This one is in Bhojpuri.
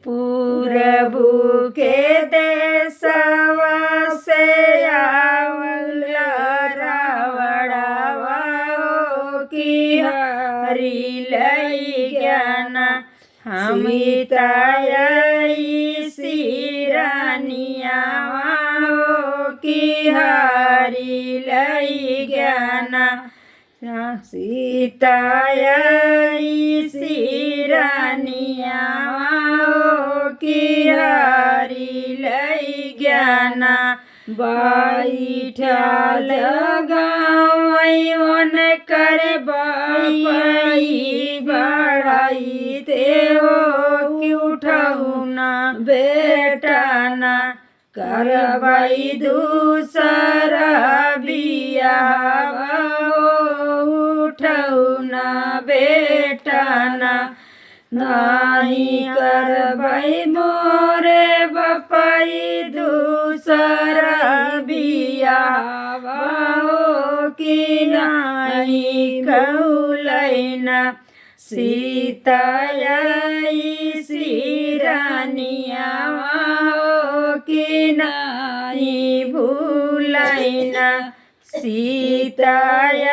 पूरबू के देशवा से आवल रावणवा की हरि लई ज्ञाना हम ताई सिरानिया की हरि लई ज्ञाना सीताई सिरानिया की हरि लई ज्ञाना बैठल गावई मन कर बाई बढ़ाई ते हो कि उठहु ना बेटा ना करबाई दूसरा बियाह उठहु ना बेटा ना नहीं करबाई मोरे बपाई दूसरा बियाह कि नहीं कौलैना सीताई सिरानिया कि नहीं भूलैना सीताई